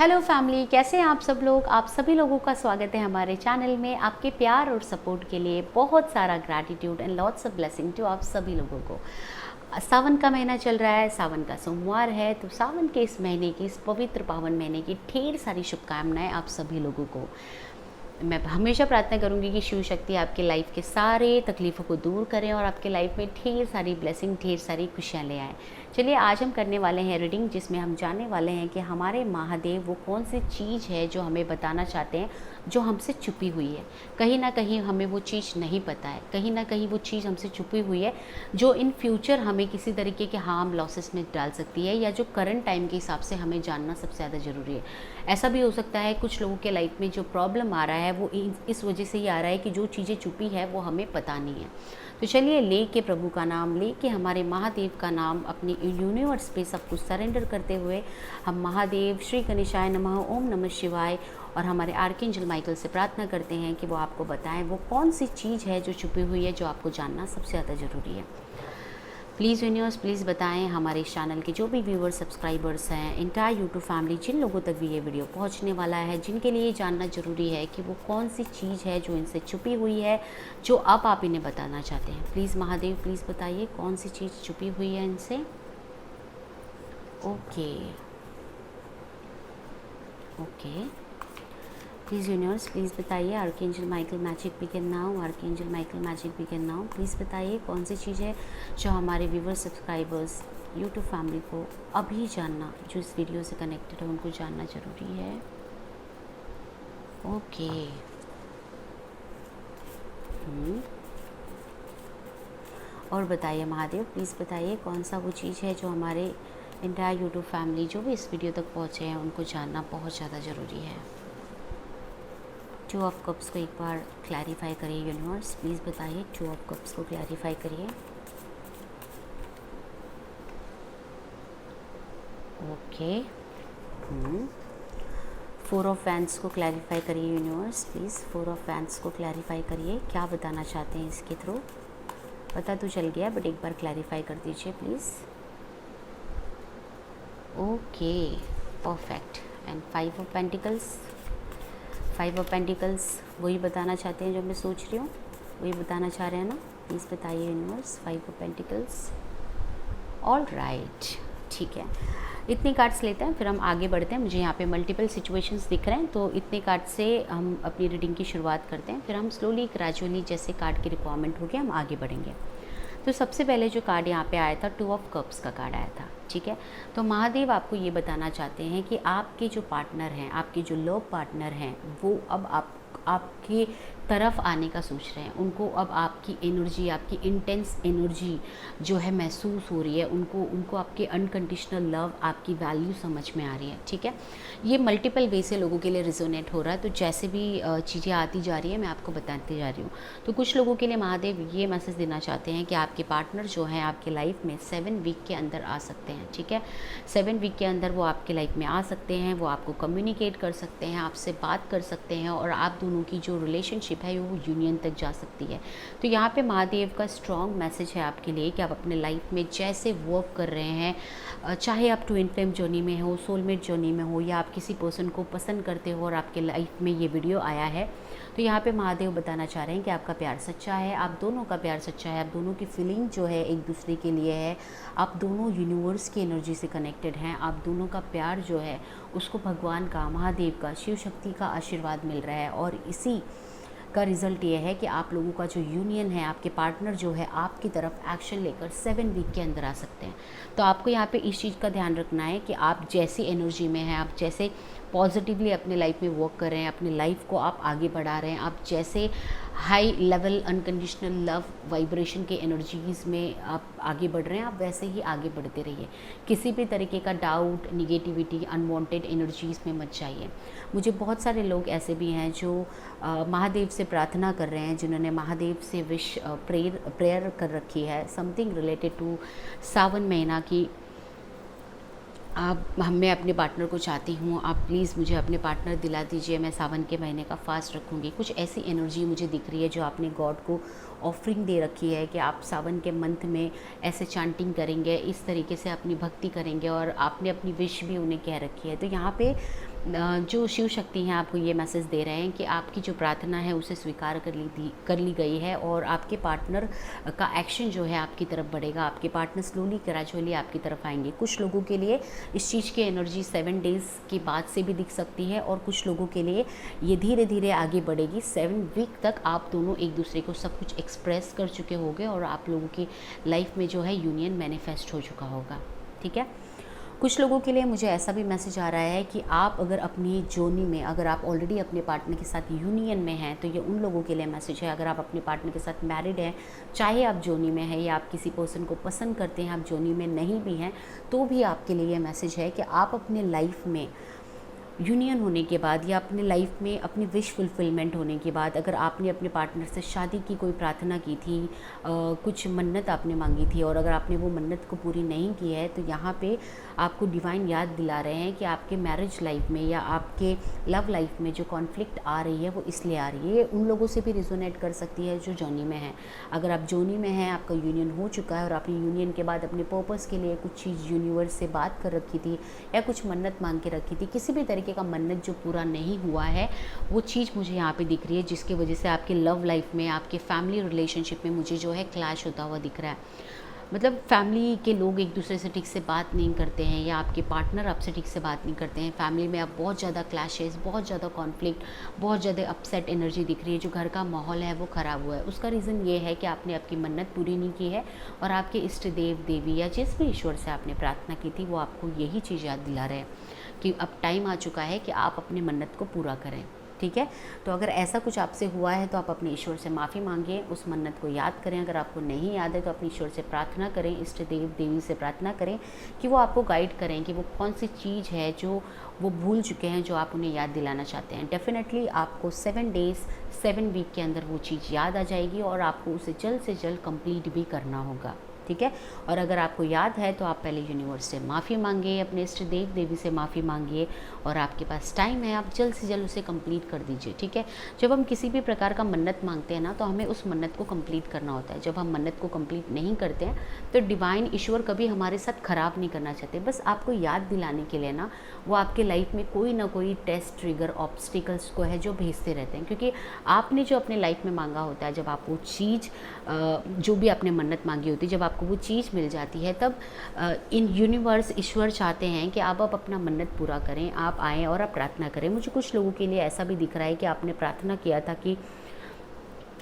Hello family, कैसे हैं आप सब लोग। आप सभी लोगों का स्वागत है हमारे चैनल में। आपके प्यार और सपोर्ट के लिए बहुत सारा gratitude and lots of blessing to आप सभी लोगों को। सावन का महीना चल रहा है, सावन का सोमवार है, तो सावन के इस महीने की, इस पवित्र पावन महीने की ढेर सारी शुभकामनाएं आप सभी लोगों को। मैं हमेशा प्रार्थना करूंगी कि शिव शक्ति आपके लाइफ के सारे तकलीफ़ों को दूर करें और आपके लाइफ में ढेर सारी ब्लेसिंग, ढेर सारी खुशियाँ ले आएँ। चलिए आज हम करने वाले हैं रीडिंग, जिसमें हम जानने वाले हैं कि हमारे महादेव वो कौन सी चीज़ है जो हमें बताना चाहते हैं, जो हमसे छुपी हुई है। कहीं ना कहीं हमें वो चीज़ नहीं पता है, कहीं ना कहीं वो चीज़ हमसे छुपी हुई है, जो इन फ्यूचर हमें किसी तरीके के हार्म लॉसेस में डाल सकती है, या जो करंट टाइम के हिसाब से हमें जानना सबसे ज़्यादा ज़रूरी है। ऐसा भी हो सकता है कुछ लोगों के लाइफ में जो प्रॉब्लम आ रहा है वो इस वजह से ही आ रहा है कि जो चीज़ें छुपी है वो हमें पता नहीं है। तो चलिए ले के प्रभु का नाम, ले के हमारे महादेव का नाम अपनी यूनिवर्स पे सब कुछ सरेंडर करते हुए हम महादेव श्री गणेशाय नमः, ओम नमः शिवाय और हमारे आर्कएंजल माइकल से प्रार्थना करते हैं कि वो आपको बताएं वो कौन सी चीज़ है जो छुपी हुई है, जो आपको जानना सबसे ज़्यादा ज़रूरी है। प्लीज़ यूनिवर्स प्लीज़ बताएं हमारे इस चैनल के जो भी व्यूअर्स सब्सक्राइबर्स हैं, इंटायर यूट्यूब फैमिली, जिन लोगों तक भी ये वीडियो पहुंचने वाला है, जिनके लिए जानना ज़रूरी है कि वो कौन सी चीज़ है जो इनसे छुपी हुई है, जो अब आप इन्हें बताना चाहते हैं। प्लीज़ महादेव प्लीज़ बताइए कौन सी चीज़ छुपी हुई है इनसे। Okay okay, please universe please बताइए। Archangel Michael magic begin now, archangel Michael magic begin now. Please बताइए कौन सी चीज़ है जो हमारे व्यूवर्स सब्सक्राइबर्स यूट्यूब फैमिली को अभी जानना, जो इस वीडियो से कनेक्टेड है, उनको जानना ज़रूरी है। ओके और बताइए महादेव प्लीज़ बताइए कौन सा वो चीज़ है जो हमारे इंटायर यूट्यूब फैमिली जो भी इस वीडियो तक पहुँचे हैं उनको जानना बहुत ज़्यादा ज़रूरी है। टू ऑफ कप्स को एक बार क्लैरिफाई करिए यूनिवर्स, प्लीज़ बताइए। टू ऑफ कप्स को क्लैरिफाई करिए। ओके, फोर ऑफ वैंड्स को क्लैरिफाई करिए universe, please. Four of wands को क्लैरिफाई करिए, क्या बताना चाहते हैं इसके थ्रू। पता तो चल गया बट एक बार क्लैरिफाई कर दीजिए please. Okay perfect. And five of pentacles, five of pentacles वही बताना चाहते हैं जो मैं सोच रही हूँ, वही बताना चाह रहे हैं ना। प्लीज़ बताइए universe. Five of pentacles, all right, ठीक है। इतने कार्ड्स लेते हैं फिर हम आगे बढ़ते हैं। मुझे यहाँ पे मल्टीपल सिचुएशंस दिख रहे हैं, तो इतने कार्ड से हम अपनी रीडिंग की शुरुआत करते हैं, फिर हम स्लोली ग्रेजुअली जैसे कार्ड की रिक्वायरमेंट होगी हम आगे बढ़ेंगे। तो सबसे पहले जो कार्ड यहाँ पे आया था, टू ऑफ कप्स का कार्ड आया था, ठीक है। तो महादेव आपको ये बताना चाहते हैं कि आपके जो पार्टनर हैं, आपके जो लव पार्टनर हैं, वो अब आपके तरफ आने का सोच रहे हैं। उनको अब आपकी एनर्जी, आपकी इंटेंस एनर्जी जो है महसूस हो रही है, उनको आपके अनकंडीशनल लव, आपकी वैल्यू समझ में आ रही है, ठीक है। ये मल्टीपल वे से लोगों के लिए रिजोनेट हो रहा है, तो जैसे भी चीज़ें आती जा रही है मैं आपको बताती जा रही हूँ। तो कुछ लोगों के लिए महादेव ये मैसेज देना चाहते हैं कि आपके पार्टनर जो हैं आपके लाइफ में 7 वीक के अंदर आ सकते हैं, ठीक है। 7 वीक के अंदर वो आपके लाइफ में आ सकते हैं, वो आपको कम्युनिकेट कर सकते हैं, आपसे बात कर सकते हैं, और आप दोनों की जो रिलेशनशिप है वो यूनियन तक जा सकती है। तो यहाँ पे महादेव का स्ट्रॉन्ग मैसेज है आपके लिए कि आप अपने लाइफ में जैसे वर्क कर रहे हैं, चाहे आप ट्विन फ्लेम जर्नी में हो, सोलमेट जर्नी में हो, या आप किसी पर्सन को पसंद करते हो और आपके लाइफ में ये वीडियो आया है, तो यहाँ पे महादेव बताना चाह रहे हैं कि आपका प्यार सच्चा है, आप दोनों का प्यार सच्चा है, आप दोनों की फीलिंग जो है एक दूसरे के लिए है, आप दोनों यूनिवर्स की एनर्जी से कनेक्टेड हैं, आप दोनों का प्यार जो है उसको भगवान का, महादेव का, शिव शक्ति का आशीर्वाद मिल रहा है, और इसी का रिज़ल्ट ये है कि आप लोगों का जो यूनियन है, आपके पार्टनर जो है आपकी तरफ एक्शन लेकर 7 वीक के अंदर आ सकते हैं। तो आपको यहाँ पे इस चीज़ का ध्यान रखना है कि आप जैसी एनर्जी में हैं, आप जैसे पॉजिटिवली अपने लाइफ में वर्क कर रहे हैं, अपनी लाइफ को आप आगे बढ़ा रहे हैं, आप जैसे high level unconditional love vibration के एनर्जीज़ में आप आगे बढ़ रहे हैं, आप वैसे ही आगे बढ़ते रहिए। किसी भी तरीके का डाउट, निगेटिविटी, अनवांटेड एनर्जीज़ में मत जाइए। मुझे बहुत सारे लोग ऐसे भी हैं जो महादेव से प्रार्थना कर रहे हैं, जिन्होंने महादेव से विश प्रेयर कर रखी है, समथिंग रिलेटेड टू सावन महीना की मैं अपने पार्टनर को चाहती हूँ, आप प्लीज़ मुझे अपने पार्टनर दिला दीजिए, मैं सावन के महीने का फास्ट रखूँगी। कुछ ऐसी एनर्जी मुझे दिख रही है जो आपने गॉड को ऑफरिंग दे रखी है कि आप सावन के मंथ में ऐसे चांटिंग करेंगे, इस तरीके से अपनी भक्ति करेंगे, और आपने अपनी विश भी उन्हें कह रखी है। तो यहाँ पे जो शिव शक्ति हैं आपको ये मैसेज दे रहे हैं कि आपकी जो प्रार्थना है उसे स्वीकार कर ली गई है और आपके पार्टनर का एक्शन जो है आपकी तरफ बढ़ेगा। आपके पार्टनर स्लोली ग्रेजुअली आपकी तरफ आएंगे। कुछ लोगों के लिए इस चीज़ की एनर्जी 7 डेज़ के बाद से भी दिख सकती है और कुछ लोगों के लिए ये धीरे धीरे आगे बढ़ेगी। 7 वीक तक आप दोनों एक दूसरे को सब कुछ एक्सप्रेस कर चुके होंगे और आप लोगों की लाइफ में जो है यूनियन मैनिफेस्ट हो चुका होगा। ठीक है। कुछ लोगों के लिए मुझे ऐसा भी मैसेज आ रहा है कि आप अगर अपनी जोनी में, अगर आप ऑलरेडी अपने पार्टनर के साथ यूनियन में हैं तो ये उन लोगों के लिए मैसेज है। अगर आप अपने पार्टनर के साथ मैरिड हैं, चाहे आप जोनी में हैं या आप किसी पर्सन को पसंद करते हैं, आप जोनी में नहीं भी हैं, तो भी आपके लिए ये मैसेज है कि आप अपने लाइफ में यूनियन होने के बाद या अपने लाइफ में अपनी विश फुलफिलमेंट होने के बाद, अगर आपने अपने पार्टनर से शादी की कोई प्रार्थना की थी, कुछ मन्नत आपने मांगी थी और अगर आपने वो मन्नत को पूरी नहीं की है, तो यहाँ पे आपको डिवाइन याद दिला रहे हैं कि आपके मैरिज लाइफ में या आपके लव लाइफ में जो कॉन्फ्लिक्ट आ रही है वो इसलिए आ रही है। ये उन लोगों से भी रिजोनेट कर सकती है जो जोनी में है। अगर आप जोनी में हैं, आपका यूनियन हो चुका है और आपने यूनियन के बाद अपने पर्पस के लिए कुछ चीज़ यूनिवर्स से बात कर रखी थी या कुछ मन्नत मांग के रखी थी, किसी भी तरीके का मन्नत जो पूरा नहीं हुआ है, वो चीज़ मुझे यहाँ पे दिख रही है, जिसकी वजह से आपके लव लाइफ में, आपके फैमिली रिलेशनशिप में मुझे जो है क्लैश होता हुआ दिख रहा है। मतलब फैमिली के लोग एक दूसरे से ठीक से बात नहीं करते हैं या आपके पार्टनर आपसे ठीक से बात नहीं करते हैं। फैमिली में अब बहुत ज़्यादा क्लैशेस, बहुत ज़्यादा कॉन्फ्लिक्ट, बहुत ज़्यादा अपसेट एनर्जी दिख रही है। जो घर का माहौल है वो ख़राब हुआ है। उसका रीज़न ये है कि आपने आपकी मन्नत पूरी नहीं की है और आपके इष्ट देव देवी या जिस भी ईश्वर से आपने प्रार्थना की थी वो आपको यही चीज़ याद दिला रहे हैं कि अब टाइम आ चुका है कि आप अपनी मन्नत को पूरा करें। ठीक है। तो अगर ऐसा कुछ आपसे हुआ है तो आप अपने ईश्वर से माफ़ी मांगिए, उस मन्नत को याद करें। अगर आपको नहीं याद है तो अपने ईश्वर से प्रार्थना करें, इष्ट देव देवी से प्रार्थना करें कि वो आपको गाइड करें कि वो कौन सी चीज़ है जो वो भूल चुके हैं, जो आप उन्हें याद दिलाना चाहते हैं। डेफिनेटली आपको 7 डेज़ 7 वीक के अंदर वो चीज़ याद आ जाएगी और आपको उसे जल्द से जल्द कंप्लीट भी करना होगा। ठीक है। और अगर आपको याद है तो आप पहले यूनिवर्स से माफ़ी मांगिए, अपने इष्ट देव देवी से माफ़ी मांगिए और आपके पास टाइम है, आप जल्द से जल्द उसे कंप्लीट कर दीजिए। ठीक है। जब हम किसी भी प्रकार का मन्नत मांगते हैं ना, तो हमें उस मन्नत को कंप्लीट करना होता है। जब हम मन्नत को कंप्लीट नहीं करते हैं तो डिवाइन ईश्वर कभी हमारे साथ ख़राब नहीं करना चाहते, बस आपको याद दिलाने के लिए ना वो आपके लाइफ में कोई ना कोई टेस्ट, ट्रिगर, ऑब्स्टिकल्स को है जो भेजते रहते हैं। क्योंकि आपने जो अपने लाइफ में मांगा होता है, जब आप वो चीज़ जो भी आपने मन्नत मांगी होती है, जब आपको वो चीज़ मिल जाती है, तब इन यूनिवर्स ईश्वर चाहते हैं कि आप अपना मन्नत पूरा करें, आप आएँ और आप प्रार्थना करें। मुझे कुछ लोगों के लिए ऐसा भी दिख रहा है कि आपने प्रार्थना किया था कि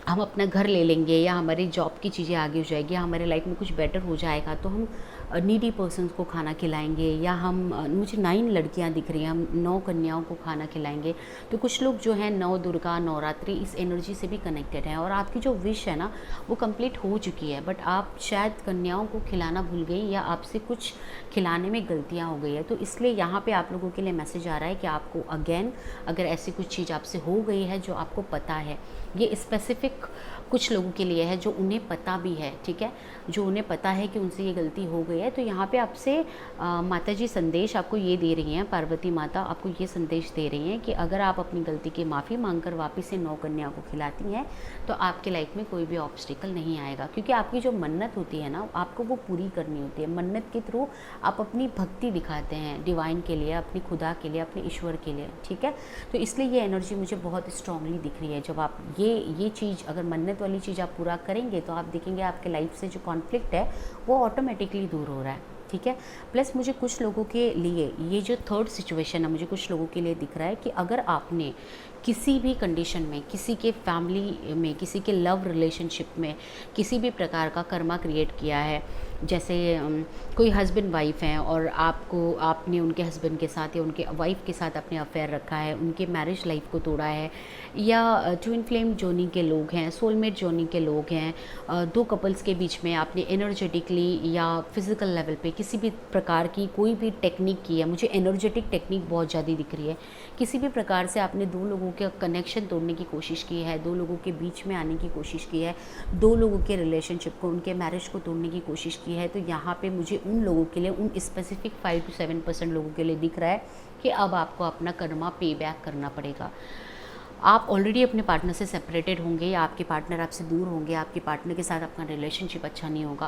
हम अपना घर ले लेंगे या हमारी जॉब की चीज़ें आगे हो जाएगी या हमारे लाइफ में कुछ बेटर हो जाएगा, तो हम नीडी पर्सन्स को खाना खिलाएंगे या हम मुझे 9 लड़कियां दिख रही हैं, हम 9 कन्याओं को खाना खिलाएंगे। तो कुछ लोग जो हैं 9 दुर्गा, नवरात्रि, इस एनर्जी से भी कनेक्टेड हैं और आपकी जो विश है ना वो कंप्लीट हो चुकी है, बट आप शायद कन्याओं को खिलाना भूल गई या आपसे कुछ खिलाने में गलतियाँ हो गई है। तो इसलिए यहाँ पर आप लोगों के लिए मैसेज आ रहा है कि आपको अगेन अगर ऐसी कुछ चीज़ आपसे हो गई है जो आपको पता है, ये स्पेसिफिक कुछ लोगों के लिए है जो उन्हें पता भी है। ठीक है। जो उन्हें पता है कि उनसे ये गलती हो गई है, तो यहाँ पे आपसे माता जी संदेश आपको ये दे रही हैं, पार्वती माता आपको ये संदेश दे रही हैं कि अगर आप अपनी गलती की माफ़ी मांगकर वापस से 9 कन्याओं को खिलाती हैं तो आपके लाइफ में कोई भी ऑब्स्टिकल नहीं आएगा। क्योंकि आपकी जो मन्नत होती है ना, आपको वो पूरी करनी होती है। मन्नत के थ्रू आप अपनी भक्ति दिखाते हैं डिवाइन के लिए, अपनी खुदा के लिए, अपने ईश्वर के लिए। ठीक है। तो इसलिए ये एनर्जी मुझे बहुत स्ट्रांगली दिख रही है। जब आप ये चीज़, अगर मन्नत वाली चीज़ आप पूरा करेंगे तो आप देखेंगे आपके लाइफ से जो कॉन्फ्लिक्ट है वो ऑटोमेटिकली दूर हो रहा है। ठीक है। प्लस मुझे कुछ लोगों के लिए ये जो थर्ड सिचुएशन है, मुझे कुछ लोगों के लिए दिख रहा है कि अगर आपने किसी भी कंडीशन में, किसी के फैमिली में, किसी के लव रिलेशनशिप में किसी भी प्रकार का कर्मा क्रिएट किया है, जैसे कोई हस्बैंड वाइफ हैं और आपने उनके हस्बैंड के साथ या उनके वाइफ के साथ अपने अफेयर रखा है, उनके मैरिज लाइफ को तोड़ा है, या ट्विन फ्लेम जोनी के लोग हैं, सोलमेट जोनी के लोग हैं, 2 कपल्स के बीच में आपने एनर्जेटिकली या फिज़िकल लेवल पे किसी भी प्रकार की कोई भी टेक्निक की है। मुझे एनर्जेटिक टेक्निक बहुत ज़्यादा दिख रही है। किसी भी प्रकार से आपने 2 लोगों के कनेक्शन तोड़ने की कोशिश की है, 2 लोगों के बीच में आने की कोशिश की है, 2 लोगों के रिलेशनशिप को, उनके मैरिज को तोड़ने की कोशिश की है, तो यहाँ पे मुझे उन लोगों के लिए, उन स्पेसिफिक 5 to 7% लोगों के लिए दिख रहा है कि अब आपको अपना कर्मा पे बैक करना पड़ेगा। आप ऑलरेडी अपने पार्टनर से सेपरेटेड होंगे या आपके पार्टनर आपसे दूर होंगे, आपके पार्टनर के साथ आपका रिलेशनशिप अच्छा नहीं होगा,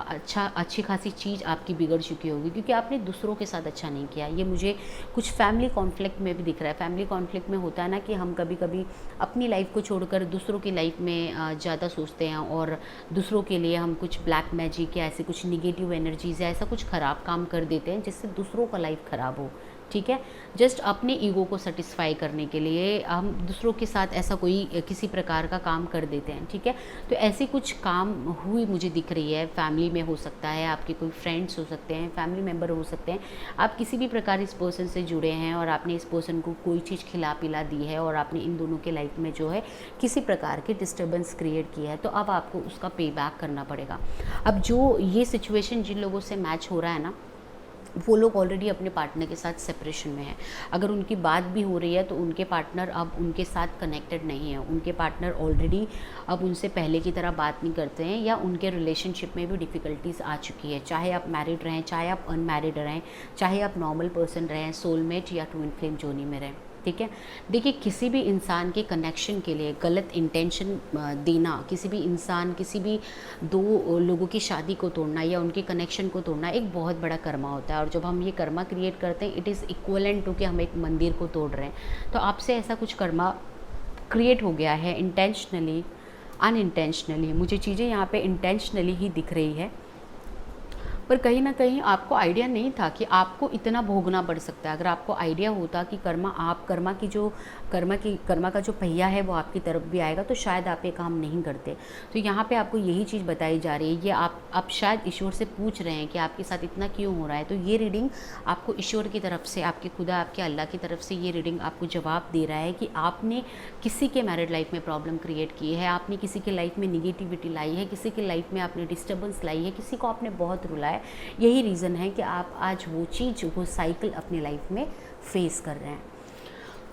अच्छी खासी चीज़ आपकी बिगड़ चुकी होगी क्योंकि आपने दूसरों के साथ अच्छा नहीं किया। ये मुझे कुछ फैमिली कॉन्फ्लिक्ट में भी दिख रहा है। फैमिली कॉन्फ्लिक्ट में होता है ना कि हम कभी कभी अपनी लाइफ को छोड़कर दूसरों की लाइफ में ज़्यादा सोचते हैं और दूसरों के लिए हम कुछ ब्लैक मैजिक या ऐसे कुछ निगेटिव एनर्जीज़ या ऐसा कुछ ख़राब काम कर देते हैं जिससे दूसरों का लाइफ ख़राब हो। ठीक है, जस्ट अपने ईगो को सेटिस्फाई करने के लिए हम दूसरों के साथ ऐसा कोई किसी प्रकार का काम कर देते हैं। ठीक है, तो ऐसी कुछ काम हुई मुझे दिख रही है। फैमिली में हो सकता है, आपके कोई फ्रेंड्स हो सकते हैं, फैमिली मेम्बर हो सकते हैं, आप किसी भी प्रकार इस पर्सन से जुड़े हैं और आपने इस पर्सन को कोई चीज़ खिला पिला दी है और आपने इन दोनों के लाइफ में जो है किसी प्रकार की डिस्टर्बेंस क्रिएट किया है, तो अब आपको उसका पे बैक करना पड़ेगा। अब जो ये सिचुएशन जिन लोगों से मैच हो रहा है ना, वो लोग ऑलरेडी अपने पार्टनर के साथ सेपरेशन में है। अगर उनकी बात भी हो रही है तो उनके पार्टनर अब उनके साथ कनेक्टेड नहीं है। उनके पार्टनर ऑलरेडी अब उनसे पहले की तरह बात नहीं करते हैं या उनके रिलेशनशिप में भी डिफ़िकल्टीज़ आ चुकी है। चाहे आप मैरिड रहें, चाहे आप अनमैरिड रहें, चाहे आप नॉर्मल पर्सन रहें, सोलमेट या ट्विन फ्लेम जोनी में रहें। ठीक है, देखिए किसी भी इंसान के कनेक्शन के लिए गलत इंटेंशन देना, किसी भी इंसान, किसी भी दो लोगों की शादी को तोड़ना या उनके कनेक्शन को तोड़ना एक बहुत बड़ा कर्मा होता है। और जब हम ये कर्मा क्रिएट करते हैं, इट इज़ इक्वलेंट टू कि हम एक मंदिर को तोड़ रहे हैं। तो आपसे ऐसा कुछ कर्मा क्रिएट हो गया है इंटेंशनली, अनइंटेंशनली। मुझे चीज़ें यहाँ पे इंटेंशनली ही दिख रही है, पर कहीं ना कहीं आपको आइडिया नहीं था कि आपको इतना भोगना पड़ सकता है। अगर आपको आइडिया होता कि कर्मा का जो पहिया है वो आपकी तरफ भी आएगा, तो शायद आप ये काम नहीं करते। तो यहाँ पे आपको यही चीज़ बताई जा रही है। ये आप शायद ईश्वर से पूछ रहे हैं कि आपके साथ इतना क्यों हो रहा है। तो ये रीडिंग आपको ईश्वर की तरफ से, आपके खुदा, आपके अल्लाह की तरफ से ये रीडिंग आपको जवाब दे रहा है कि आपने किसी के मैरिड लाइफ में प्रॉब्लम क्रिएट की है, आपने किसी के लाइफ में निगेटिविटी लाई है, किसी के लाइफ में आपने डिस्टर्बेंस लाई है, किसी को आपने बहुत रुलाया। यही रीज़न है कि आप आज वो चीज़, वो साइकिल अपनी लाइफ में फेस कर रहे हैं।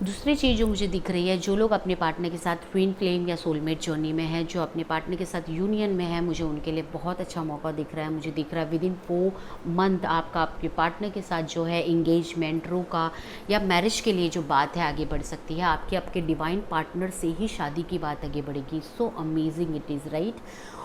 दूसरी चीज़ जो मुझे दिख रही है, जो लोग अपने पार्टनर के साथ ट्विन फ्लेम या सोलमेट जर्नी में है, जो अपने पार्टनर के साथ यूनियन में है, मुझे उनके लिए बहुत अच्छा मौका दिख रहा है। मुझे दिख रहा है विद इन 4 मंथ आपका आपके पार्टनर के साथ जो है इंगेजमेंट, रोका या मैरिज के लिए जो बात है आगे बढ़ सकती है। आपके डिवाइन पार्टनर से ही शादी की बात आगे बढ़ेगी। So amazing it is, right.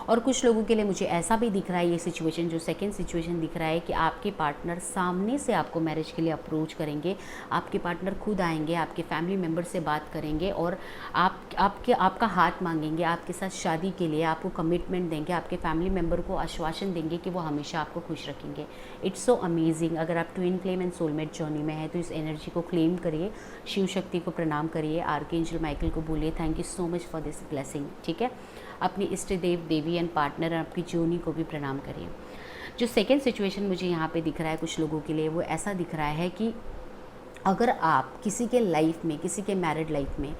और कुछ लोगों के लिए मुझे ऐसा भी दिख रहा है, ये सिचुएशन जो सेकंड सिचुएशन दिख रहा है कि आपके पार्टनर सामने से आपको मैरिज के लिए अप्रोच करेंगे। आपके पार्टनर खुद आएंगे, आपके फैमिली मेम्बर से बात करेंगे और आपका हाथ मांगेंगे, आपके साथ शादी के लिए आपको कमिटमेंट देंगे, आपके फैमिली मेम्बर को आश्वासन देंगे कि वो हमेशा आपको खुश रखेंगे। It's so amazing. अगर आप twin flame and soulmate journey में है तो इस एनर्जी को क्लेम करिए, शिव शक्ति को प्रणाम करिए, आर्कएंजल माइकल को बोलिए thank you so much for this blessing. ठीक है, अपनी इष्ट देव देवी एंड पार्टनर और आपकी जोनी को भी प्रणाम करिए। जो सेकेंड सिचुएशन मुझे यहाँ पे दिख रहा है कुछ लोगों के लिए, वो ऐसा दिख रहा है कि अगर आप किसी के लाइफ में, किसी के मैरिड लाइफ में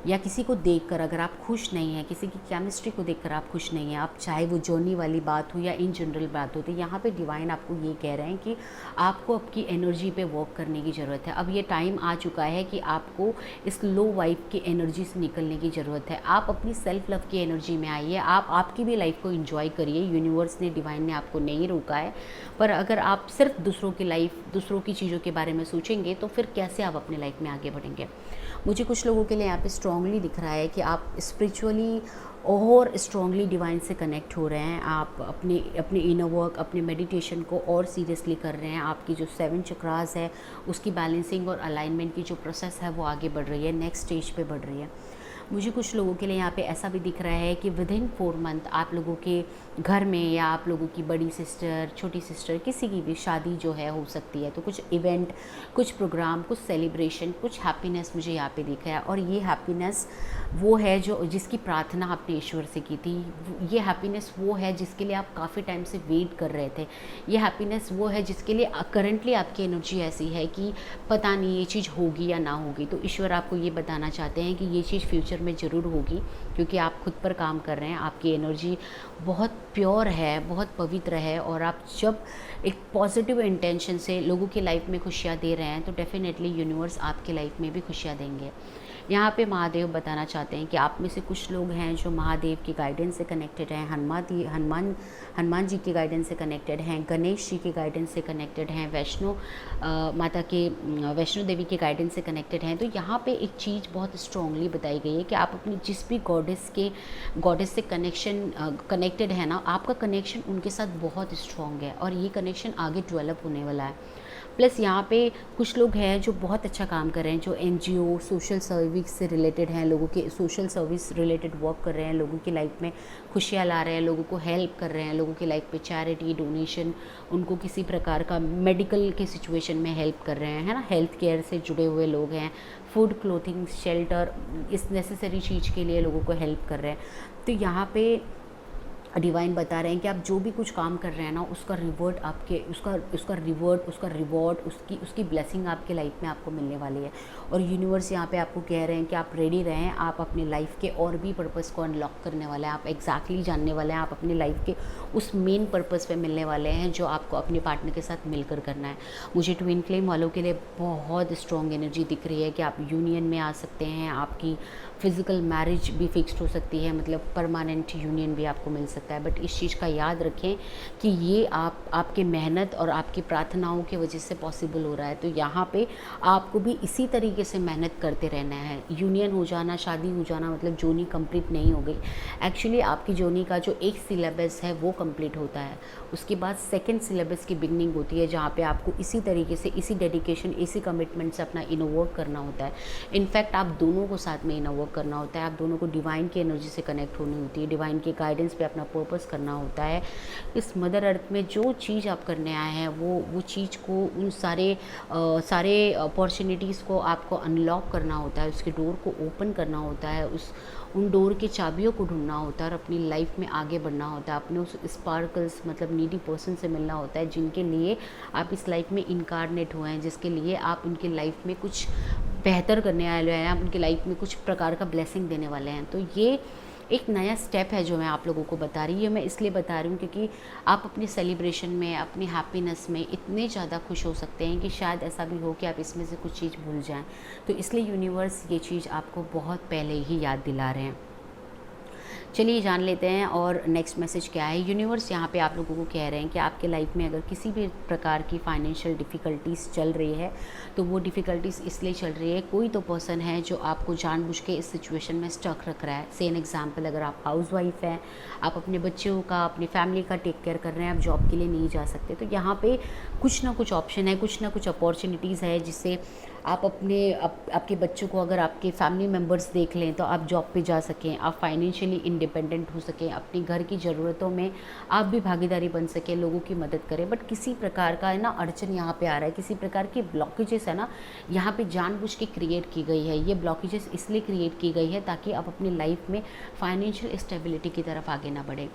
या किसी को देखकर अगर आप खुश नहीं हैं, किसी की केमिस्ट्री को देखकर आप खुश नहीं हैं, आप चाहे वो जर्नी वाली बात हो या इन जनरल बात हो, तो यहाँ पे डिवाइन आपको ये कह रहे हैं कि आपको आपकी एनर्जी पे वर्क करने की ज़रूरत है। अब ये टाइम आ चुका है कि आपको इस लो वाइब की एनर्जी से निकलने की ज़रूरत है। आप अपनी सेल्फ लव की एनर्जी में आइए, आप आपकी भी लाइफ को इंजॉय करिए। यूनिवर्स ने, डिवाइन ने आपको नहीं रोका है, पर अगर आप सिर्फ दूसरों की लाइफ, दूसरों की चीज़ों के बारे में सोचेंगे तो फिर कैसे आप अपने लाइफ में आगे बढ़ेंगे। मुझे कुछ लोगों के लिए यहाँ पे स्ट्रांगली दिख रहा है कि आप स्पिरिचुअली और स्ट्रांगली डिवाइन से कनेक्ट हो रहे हैं। आप अपने इनर वर्क, अपने मेडिटेशन को और सीरियसली कर रहे हैं। आपकी जो 7 चक्रास है उसकी बैलेंसिंग और अलाइनमेंट की जो प्रोसेस है वो आगे बढ़ रही है, नेक्स्ट स्टेज पे बढ़ रही है। मुझे कुछ लोगों के लिए यहाँ पे ऐसा भी दिख रहा है कि विद इन 4 मंथ आप लोगों के घर में या आप लोगों की बड़ी सिस्टर, छोटी सिस्टर, किसी की भी शादी जो है हो सकती है। तो कुछ इवेंट, कुछ प्रोग्राम, कुछ सेलिब्रेशन, कुछ हैप्पीनेस मुझे यहाँ पे दिख रहा है। और ये हैप्पीनेस वो है जिसकी प्रार्थना आपने ईश्वर से की थी। ये हैप्पीनेस वो है जिसके लिए आप काफ़ी टाइम से वेट कर रहे थे। ये हैप्पीनेस वो है जिसके लिए करंटली आपकी एनर्जी ऐसी है कि पता नहीं ये चीज़ होगी या ना होगी। तो ईश्वर आपको ये बताना चाहते हैं कि ये चीज़ फ्यूचर में ज़रूर होगी, क्योंकि आप खुद पर काम कर रहे हैं। आपकी एनर्जी बहुत प्योर है, बहुत पवित्र है, और आप जब एक पॉजिटिव इंटेंशन से लोगों की लाइफ में खुशियाँ दे रहे हैं तो डेफिनेटली यूनिवर्स आपके लाइफ में भी खुशियाँ देंगे। यहाँ पे महादेव बताना चाहते हैं कि आप में से कुछ लोग हैं जो महादेव की गाइडेंस से कनेक्टेड हैं, हनुमान जी की गाइडेंस से कनेक्टेड हैं, गणेश जी की गाइडेंस से कनेक्टेड हैं, वैष्णो देवी की गाइडेंस से कनेक्टेड हैं। तो यहाँ पे एक चीज़ बहुत स्ट्रांगली बताई गई है कि आप अपनी जिस भी गॉडेस से कनेक्टेड है ना, आपका कनेक्शन उनके साथ बहुत स्ट्रांग है और ये कनेक्शन आगे डेवलप होने वाला है। प्लस यहाँ पे कुछ लोग हैं जो बहुत अच्छा काम कर रहे हैं, जो एनजीओ सोशल सर्विस से रिलेटेड हैं, लोगों के सोशल सर्विस रिलेटेड वर्क कर रहे हैं, लोगों की लाइफ में खुशियाँ ला रहे हैं, लोगों को हेल्प कर रहे हैं, लोगों की लाइफ में चैरिटी डोनेशन, उनको किसी प्रकार का मेडिकल के सिचुएशन में हेल्प कर रहे हैं, है ना, हेल्थ केयर से जुड़े हुए लोग हैं, फूड क्लोथिंग शेल्टर इस नेसेसरी चीज़ के लिए लोगों को हेल्प कर रहे हैं। तो यहाँ पे डिवाइन बता रहे हैं कि आप जो भी कुछ काम कर रहे हैं ना, उसका रिवॉर्ड उसकी ब्लेसिंग आपके लाइफ में आपको मिलने वाली है। और यूनिवर्स यहाँ पे आपको कह रहे हैं कि आप रेडी रहें, आप अपनी लाइफ के और भी पर्पस को अनलॉक करने वाले हैं, आप एग्जैक्टली जानने वाले हैं, आप अपनी लाइफ के उस मेन पर्पस पे मिलने वाले हैं जो आपको अपने पार्टनर के साथ मिलकर करना है। मुझे ट्विन फ्लेम वालों के लिए बहुत स्ट्रॉन्ग एनर्जी दिख रही है कि आप यूनियन में आ सकते हैं, आपकी फिज़िकल मैरिज भी फिक्स्ड हो सकती है, मतलब परमानेंट यूनियन भी आपको मिल सकता है। बट इस चीज़ का याद रखें कि ये आपके मेहनत और आपकी प्रार्थनाओं की वजह से पॉसिबल हो रहा है। तो यहाँ पे आपको भी इसी तरीके से मेहनत करते रहना है। यूनियन हो जाना, शादी हो जाना मतलब जोनी कंप्लीट नहीं हो गई। एक्चुअली आपकी जोनी का जो एक सिलेबस है वो कंप्लीट होता है, उसके बाद सेकेंड सिलेबस की बिगनिंग होती है, जहाँ पे आपको इसी तरीके से, इसी डेडिकेशन, इसी कमिटमेंट से अपना इनर वर्क करना होता है। इनफैक्ट आप दोनों को साथ में इनर वर्क करना होता है, आप दोनों को डिवाइन की एनर्जी से कनेक्ट होनी होती है, डिवाइन के गाइडेंस पे अपना पर्पस करना होता है। इस मदर अर्थ में जो चीज़ आप करने आए हैं वो चीज़ को, उन सारे अपॉर्चुनिटीज़ को आपको अनलॉक करना होता है, उसके डोर को ओपन करना होता है, उन डोर की चाबियों को ढूंढना होता है और अपनी लाइफ में आगे बढ़ना होता है, अपने उस स्पार्कल्स मतलब नीडी पर्सन से मिलना होता है जिनके लिए आप इस लाइफ में इनकारनेट हुए हैं, जिसके लिए आप उनकी लाइफ में कुछ बेहतर करने वाले हैं, आप उनकी लाइफ में कुछ प्रकार का ब्लेसिंग देने वाले हैं। तो ये एक नया स्टेप है जो मैं आप लोगों को बता रही हूँ। मैं इसलिए बता रही हूँ क्योंकि आप अपने सेलिब्रेशन में, अपनी हैप्पीनेस में इतने ज़्यादा खुश हो सकते हैं कि शायद ऐसा भी हो कि आप इसमें से कुछ चीज़ भूल जाएं। तो इसलिए यूनिवर्स ये चीज़ आपको बहुत पहले ही याद दिला रहे हैं। चलिए जान लेते हैं और नेक्स्ट मैसेज क्या है। यूनिवर्स यहाँ पे आप लोगों को कह रहे हैं कि आपके लाइफ में अगर किसी भी प्रकार की फाइनेंशियल डिफ़िकल्टीज़ चल रही है तो वो डिफ़िकल्टीज़ इसलिए चल रही है, कोई तो पर्सन है जो आपको जानबूझ के इस सिचुएशन में स्टक रख रहा है। से एन एग्जाम्पल, अगर आप हाउसवाइफ हैं, आप अपने बच्चों का, अपनी फैमिली का टेक केयर कर रहे हैं, आप जॉब के लिए नहीं जा सकते, तो यहाँ पे कुछ ना कुछ ऑप्शन है, कुछ ना कुछ अपॉर्चुनिटीज़ है जिससे आप आपके बच्चों को, अगर आपके फैमिली मेम्बर्स देख लें तो आप जॉब पे जा सकें, आप फाइनेंशियली इंडिपेंडेंट हो सकें, अपनी घर की ज़रूरतों में आप भी भागीदारी बन सकें, लोगों की मदद करें। बट किसी प्रकार का है ना अड़चन यहाँ पे आ रहा है, किसी प्रकार की ब्लॉकेजेस है ना यहाँ पे जानबूझ के क्रिएट की गई है। ये ब्लॉकेजेस इसलिए क्रिएट की गई है ताकि आप अपनी लाइफ में फाइनेंशियल स्टेबिलिटी की तरफ आगे ना बढ़े।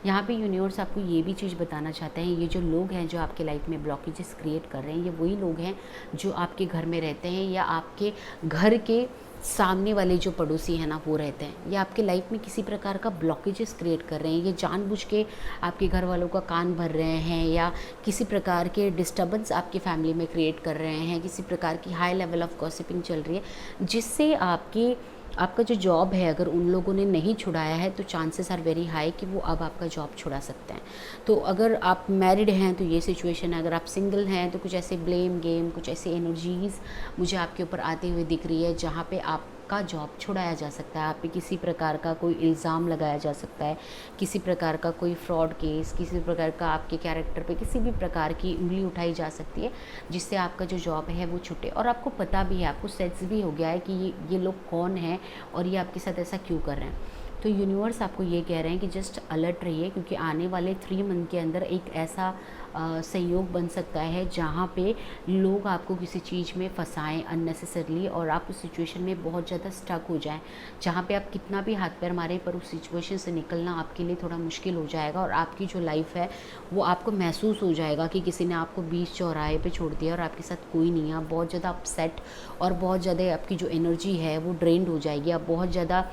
यहाँ पे यूनिवर्स आपको ये भी चीज़ बताना चाहते हैं, ये जो लोग हैं जो आपके लाइफ में ब्लॉकेजेस क्रिएट कर रहे हैं, ये वही लोग हैं जो आपके घर में रहते हैं या आपके घर के सामने वाले जो पड़ोसी हैं ना वो रहते हैं, या आपके लाइफ में किसी प्रकार का ब्लॉकेजेस क्रिएट कर रहे हैं, ये जानबूझ के आपके घर वालों का कान भर रहे हैं, या किसी प्रकार के डिस्टर्बेंस आपकी फैमिली में क्रिएट कर रहे हैं, किसी प्रकार की हाई लेवल ऑफ गॉसिपिंग चल रही है जिससे आपका जो जॉब है अगर उन लोगों ने नहीं छुड़ाया है तो चांसेस आर वेरी हाई कि वो अब आपका जॉब छुड़ा सकते हैं। तो अगर आप मैरिड हैं तो ये सिचुएशन है, अगर आप सिंगल हैं तो कुछ ऐसे ब्लेम गेम, कुछ ऐसी एनर्जीज़ मुझे आपके ऊपर आते हुए दिख रही है जहाँ पे आपका जॉब छुड़ाया जा सकता है, आप पे किसी प्रकार का कोई इल्ज़ाम लगाया जा सकता है, किसी प्रकार का कोई फ्रॉड केस, किसी प्रकार का आपके कैरेक्टर पे किसी भी प्रकार की उंगली उठाई जा सकती है जिससे आपका जो जॉब है वो छूटे। और आपको पता भी है, आपको सेंस भी हो गया है कि ये लोग कौन हैं और ये आपके साथ ऐसा क्यों कर रहे हैं। तो यूनिवर्स आपको ये कह रहे हैं कि जस्ट अलर्ट रहिए, क्योंकि आने वाले 3 मंथ के अंदर एक ऐसा संयोग बन सकता है जहाँ पे लोग आपको किसी चीज़ में फंसाएं अननेसेसरली और आप उस सिचुएशन में बहुत ज़्यादा स्टक हो जाएं, जहाँ पे आप कितना भी हाथ पैर मारें पर उस सिचुएशन से निकलना आपके लिए थोड़ा मुश्किल हो जाएगा और आपकी जो लाइफ है वो आपको महसूस हो जाएगा कि किसी ने आपको बीच चौराहे पे छोड़ दिया और आपके साथ कोई नहीं है। आप बहुत ज़्यादा अपसेट और बहुत ज़्यादा आपकी जो एनर्जी है वो ड्रेन्ड हो जाएगी, आप बहुत ज़्यादा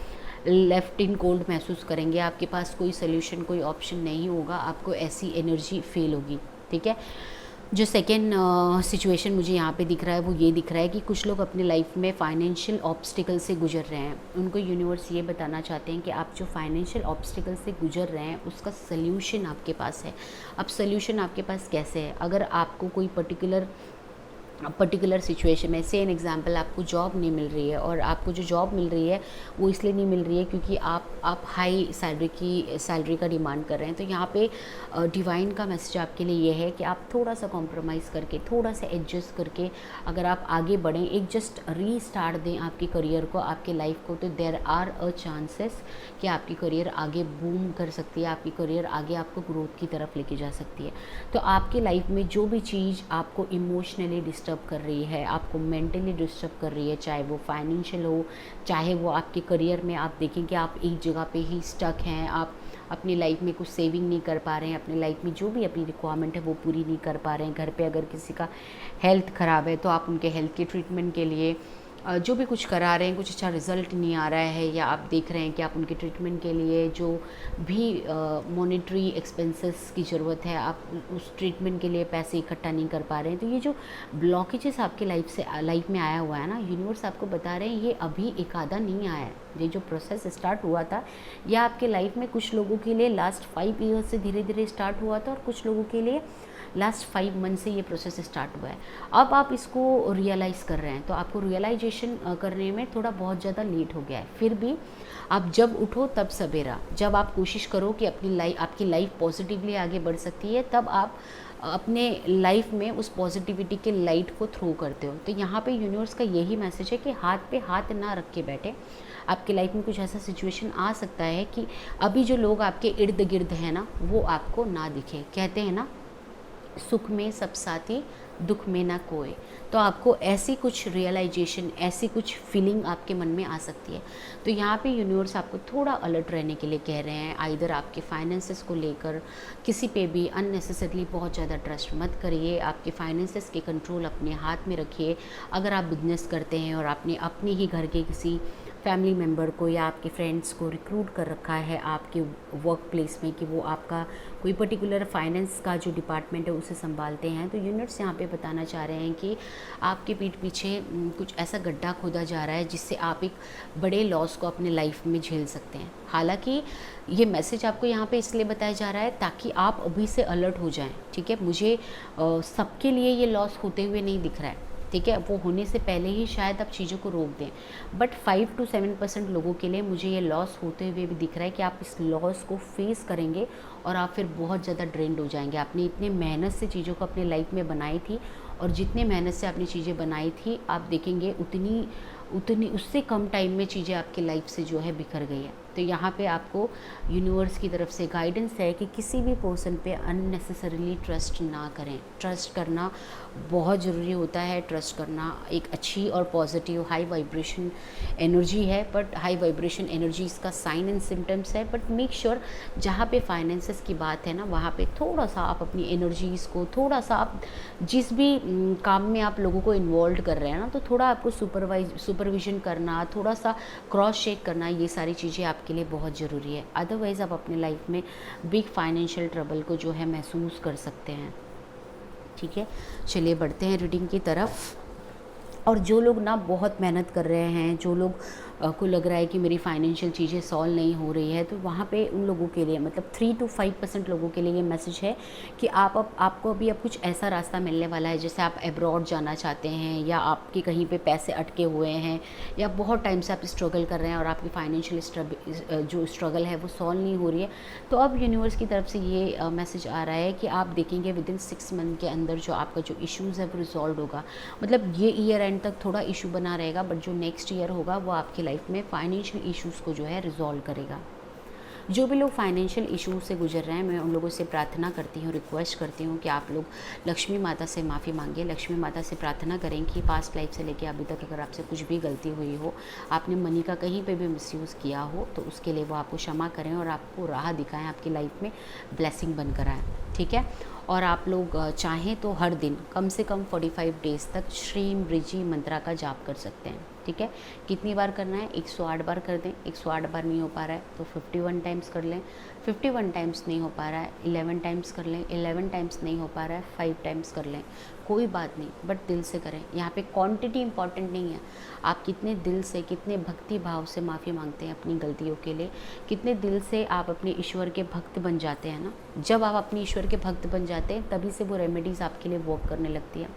लेफ्ट इन कोल्ड महसूस करेंगे, आपके पास कोई सोल्यूशन, कोई ऑप्शन नहीं होगा, आपको ऐसी एनर्जी फील होगी। ठीक है, जो सेकेंड सिचुएशन मुझे यहाँ पे दिख रहा है वो ये दिख रहा है कि कुछ लोग अपने लाइफ में फाइनेंशियल ऑब्स्टिकल से गुजर रहे हैं। उनको यूनिवर्स ये बताना चाहते हैं कि आप जो फाइनेंशियल ऑब्स्टिकल से गुजर रहे हैं उसका सल्यूशन आपके पास है। अब सल्यूशन आपके पास कैसे है? अगर आपको कोई पर्टिकुलर सिचुएशन में, से एन एग्जांपल, आपको जॉब नहीं मिल रही है, और आपको जो जॉब मिल रही है वो इसलिए नहीं मिल रही है क्योंकि आप हाई सैलरी का डिमांड कर रहे हैं। तो यहाँ पे डिवाइन का मैसेज आपके लिए ये है कि आप थोड़ा सा कॉम्प्रोमाइज़ करके, थोड़ा सा एडजस्ट करके अगर आप आगे बढ़ें, एक जस्ट रीस्टार्ट दें आपकी करियर को, आपके लाइफ को, तो देयर आर अ चांसेस कि आपकी करियर आगे बूम कर सकती है, आपकी करियर आगे आपको ग्रोथ की तरफ लेके जा सकती है। तो आपकी लाइफ में जो भी चीज़ आपको इमोशनली डिस्टर्ब कर रही है, आपको मेंटली डिस्टर्ब कर रही है, चाहे वो फाइनेंशियल हो, चाहे वो आपके करियर में आप देखें कि आप एक जगह पे ही स्टक हैं, आप अपनी लाइफ में कुछ सेविंग नहीं कर पा रहे हैं, अपनी लाइफ में जो भी अपनी रिक्वायरमेंट है वो पूरी नहीं कर पा रहे हैं। घर पे अगर किसी का हेल्थ ख़राब है तो आप उनके हेल्थ के ट्रीटमेंट के लिए जो भी कुछ करा रहे हैं, कुछ अच्छा रिज़ल्ट नहीं आ रहा है, या आप देख रहे हैं कि आप उनके ट्रीटमेंट के लिए जो भी मॉनेटरी एक्सपेंसेस की ज़रूरत है, आप उस ट्रीटमेंट के लिए पैसे इकट्ठा नहीं कर पा रहे हैं। तो ये जो ब्लॉकेजेस आपके लाइफ में आया हुआ है ना, यूनिवर्स आपको बता रहे हैं ये अभी एक आधा नहीं आया है। ये जो प्रोसेस स्टार्ट हुआ था यह आपके लाइफ में कुछ लोगों के लिए लास्ट 5 ईयर्स से धीरे धीरे स्टार्ट हुआ था, और कुछ लोगों के लिए लास्ट 5 मंथ से ये प्रोसेस स्टार्ट हुआ है। अब आप इसको रियलाइज़ कर रहे हैं, तो आपको रियलाइजेशन करने में थोड़ा बहुत ज़्यादा लेट हो गया है। फिर भी आप जब उठो तब सवेरा, जब आप कोशिश करो कि आपकी लाइफ पॉजिटिवली आगे बढ़ सकती है, तब आप अपने लाइफ में उस पॉजिटिविटी के लाइट को थ्रो करते हो। तो यहाँ पे यूनिवर्स का यही मैसेज है कि हाथ पे हाथ ना रख के बैठे। आपकी लाइफ में कुछ ऐसा सिचुएशन आ सकता है कि अभी जो लोग आपके इर्द गिर्द हैं ना, वो आपको ना दिखे। कहते हैं ना, सुख में सब साथी, दुख में ना कोई। तो आपको ऐसी कुछ रियलाइजेशन, ऐसी कुछ फीलिंग आपके मन में आ सकती है। तो यहाँ पे यूनिवर्स आपको थोड़ा अलर्ट रहने के लिए कह रहे हैं। आइदर आपके फाइनेंसेस को लेकर किसी पे भी अननेसेसरली बहुत ज़्यादा ट्रस्ट मत करिए। आपके फाइनेंसेस के कंट्रोल अपने हाथ में रखिए। अगर आप बिजनेस करते हैं और आपने अपने ही घर के किसी फैमिली मेम्बर को या आपके फ्रेंड्स को रिक्रूट कर रखा है आपके वर्क प्लेस में कि वो आपका कोई पर्टिकुलर फाइनेंस का जो डिपार्टमेंट है उसे संभालते हैं, तो यूनिट्स यहाँ पे बताना चाह रहे हैं कि आपके पीठ पीछे कुछ ऐसा गड्ढा खोदा जा रहा है जिससे आप एक बड़े लॉस को अपने लाइफ में झेल सकते हैं। हालांकि ये मैसेज आपको यहाँ पे इसलिए बताया जा रहा है ताकि आप अभी से अलर्ट हो जाएं। ठीक है, मुझे सबके लिए ये लॉस होते हुए नहीं दिख रहा है। ठीक है, वो होने से पहले ही शायद आप चीज़ों को रोक दें, बट 5 to 7% लोगों के लिए मुझे ये लॉस होते हुए भी दिख रहा है कि आप इस लॉस को फेस करेंगे और आप फिर बहुत ज़्यादा ड्रेन्ड हो जाएंगे। आपने इतने मेहनत से चीज़ों को अपने लाइफ में बनाई थी, और जितने मेहनत से आपने चीज़ें बनाई थी, आप देखेंगे उतनी उससे कम टाइम में चीज़ें आपकी लाइफ से जो है बिखर गई है। तो यहाँ पे आपको यूनिवर्स की तरफ से गाइडेंस है कि किसी भी पर्सन पे अननेसेसरीली ट्रस्ट ना करें। ट्रस्ट करना बहुत ज़रूरी होता है। ट्रस्ट करना एक अच्छी और पॉजिटिव हाई वाइब्रेशन एनर्जी है, बट हाई वाइब्रेशन एनर्जी इसका साइन एंड सिम्टम्स है। बट मेक श्योर जहाँ पे फाइनेंसेस की बात है ना, वहाँ पे थोड़ा सा आप अपनी एनर्जीज़ को, थोड़ा सा आप जिस भी काम में आप लोगों को इन्वॉल्व कर रहे हैं ना, तो थोड़ा आपको सुपरविजन करना, थोड़ा सा क्रॉस चेक करना, ये सारी चीज़ें आपके लिए बहुत ज़रूरी है। अदरवाइज़ आप अपने लाइफ में बिग फाइनेंशियल ट्रबल को जो है महसूस कर सकते हैं। ठीक है, चलिए बढ़ते हैं रीडिंग की तरफ। और जो लोग ना बहुत मेहनत कर रहे हैं, जो लोग को लग रहा है कि मेरी फाइनेंशियल चीज़ें सॉल्व नहीं हो रही है, तो वहाँ पे उन लोगों के लिए, मतलब 3 to 5% लोगों के लिए ये मैसेज है कि आपको अभी अब कुछ ऐसा रास्ता मिलने वाला है। जैसे आप अब्रॉड जाना चाहते हैं, या आपके कहीं पे पैसे अटके हुए हैं, या बहुत टाइम से आप स्ट्रगल कर रहे हैं और आपकी फाइनेंशियल जो स्ट्रगल है वो सॉल्व नहीं हो रही है। तो अब यूनिवर्स की तरफ से ये मैसेज आ रहा है कि आप देखेंगे विदिन 6 मंथ के अंदर जो आपका जो इशूज़ है वो रिजॉल्व होगा। मतलब ये ईयर एंड तक थोड़ा इशू बना रहेगा, बट जो नेक्स्ट ईयर होगा वो आपकी लाइफ में फाइनेंशियल इश्यूज़ को जो है रिजॉल्व करेगा। जो भी लोग फाइनेंशियल इश्यूज से गुजर रहे हैं, मैं उन लोगों से प्रार्थना करती हूँ, रिक्वेस्ट करती हूँ कि आप लोग लक्ष्मी माता से माफ़ी मांगिए। लक्ष्मी माता से प्रार्थना करें कि पास्ट लाइफ से लेकर अभी तक अगर आपसे कुछ भी गलती हुई हो, आपने मनी का कहीं पे भी मिसयूज़ किया हो, तो उसके लिए वो आपको क्षमा करें और आपको राह दिखाएं, आपकी लाइफ में ब्लेसिंग बनकर आएँ। ठीक है, और आप लोग चाहें तो हर दिन कम से कम 45 डेज़ तक श्रीम ब्रिजी मंत्रा का जाप कर सकते हैं। ठीक है। कितनी बार करना है? 108 बार कर दें। 108 बार नहीं हो पा रहा है तो 51 टाइम्स कर लें। 51 टाइम्स नहीं हो पा रहा है 11 टाइम्स कर लें। 11 टाइम्स नहीं हो पा रहा है 5 टाइम्स कर लें। कोई बात नहीं, बट दिल से करें। यहाँ पे क्वांटिटी इंपॉर्टेंट नहीं है, आप कितने दिल से, कितने भक्ति भाव से माफ़ी मांगते हैं अपनी गलतियों के लिए, कितने दिल से आप अपने ईश्वर के भक्त बन जाते हैं ना। जब आप अपने ईश्वर के भक्त बन जाते हैं तभी से वो रेमेडीज़ आपके लिए वर्क करने लगती है।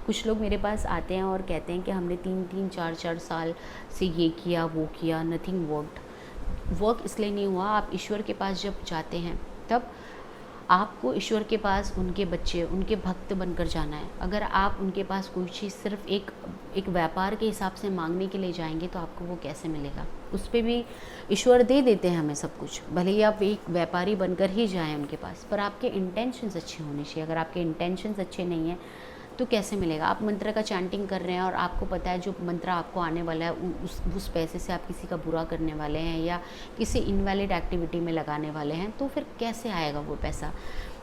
कुछ लोग मेरे पास आते हैं और कहते हैं कि हमने 3-3, 4-4 साल से ये किया वो किया, नथिंग वर्कड। वर्क इसलिए नहीं हुआ, आप ईश्वर के पास जब जाते हैं तब आपको ईश्वर के पास उनके बच्चे, उनके भक्त बनकर जाना है। अगर आप उनके पास कोई चीज़ सिर्फ एक व्यापार के हिसाब से मांगने के लिए जाएंगे तो आपको वो कैसे मिलेगा? उस पर भी ईश्वर दे देते हैं हमें सब कुछ, भले ही आप एक व्यापारी बनकर ही जाएं उनके पास, पर आपके इंटेंशंस अच्छे होने चाहिए। अगर आपके इंटेंशंस अच्छे नहीं हैं तो कैसे मिलेगा? आप मंत्र का चैंटिंग कर रहे हैं और आपको पता है जो मंत्र आपको आने वाला है उस पैसे से आप किसी का बुरा करने वाले हैं या किसी इनवैलिड एक्टिविटी में लगाने वाले हैं, तो फिर कैसे आएगा वो पैसा?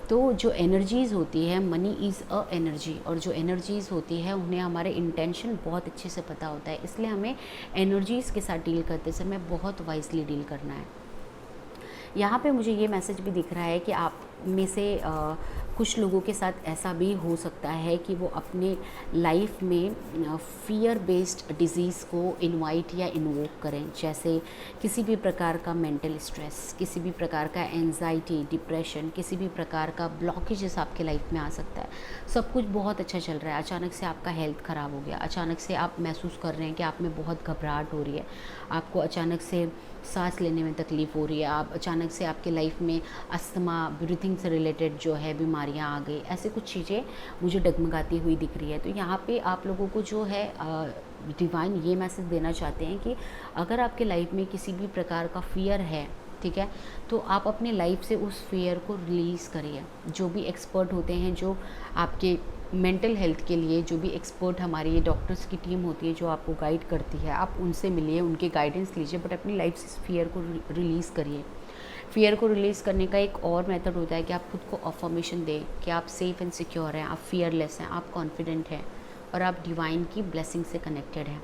तो जो एनर्जीज़ होती है, मनी इज़ अ एनर्जी, और जो एनर्जीज़ होती है उन्हें हमारे इंटेंशन बहुत अच्छे से पता होता है। इसलिए हमें एनर्जीज़ के साथ डील करते समय बहुत वाइजली डील करना है। यहाँ पे मुझे ये मैसेज भी दिख रहा है कि आप में से कुछ लोगों के साथ ऐसा भी हो सकता है कि वो अपने लाइफ में फियर बेस्ड डिज़ीज़ को इनवाइट या इन्वोक करें, जैसे किसी भी प्रकार का मेंटल स्ट्रेस, किसी भी प्रकार का एंजाइटी, डिप्रेशन, किसी भी प्रकार का ब्लॉकेजेस आपके लाइफ में आ सकता है। सब कुछ बहुत अच्छा चल रहा है, अचानक से आपका हेल्थ ख़राब हो गया, अचानक से आप महसूस कर रहे हैं कि आप में बहुत घबराहट हो रही है, आपको अचानक से सांस लेने में तकलीफ़ हो रही है, आप अचानक से आपके लाइफ में अस्थमा, ब्रीथिंग से रिलेटेड जो है बीमारियां आ गई, ऐसे कुछ चीज़ें मुझे डगमगाती हुई दिख रही है। तो यहाँ पे आप लोगों को जो है डिवाइन ये मैसेज देना चाहते हैं कि अगर आपके लाइफ में किसी भी प्रकार का फियर है, ठीक है, तो आप अपने लाइफ से उस फियर को रिलीज़ करिए। जो भी एक्सपर्ट होते हैं, जो आपके मेंटल हेल्थ के लिए जो भी एक्सपर्ट हमारी ये डॉक्टर्स की टीम होती है जो आपको गाइड करती है, आप उनसे मिलिए, उनके गाइडेंस लीजिए, बट अपनी लाइफ से इस फियर को रिलीज़ करिए। फियर को रिलीज़ करने का एक और मेथड होता है कि आप खुद को अफर्मेशन दें कि आप सेफ़ एंड सिक्योर हैं, आप फियरलेस हैं, आप कॉन्फिडेंट हैं और आप डिवाइन की ब्लेसिंग से कनेक्टेड हैं।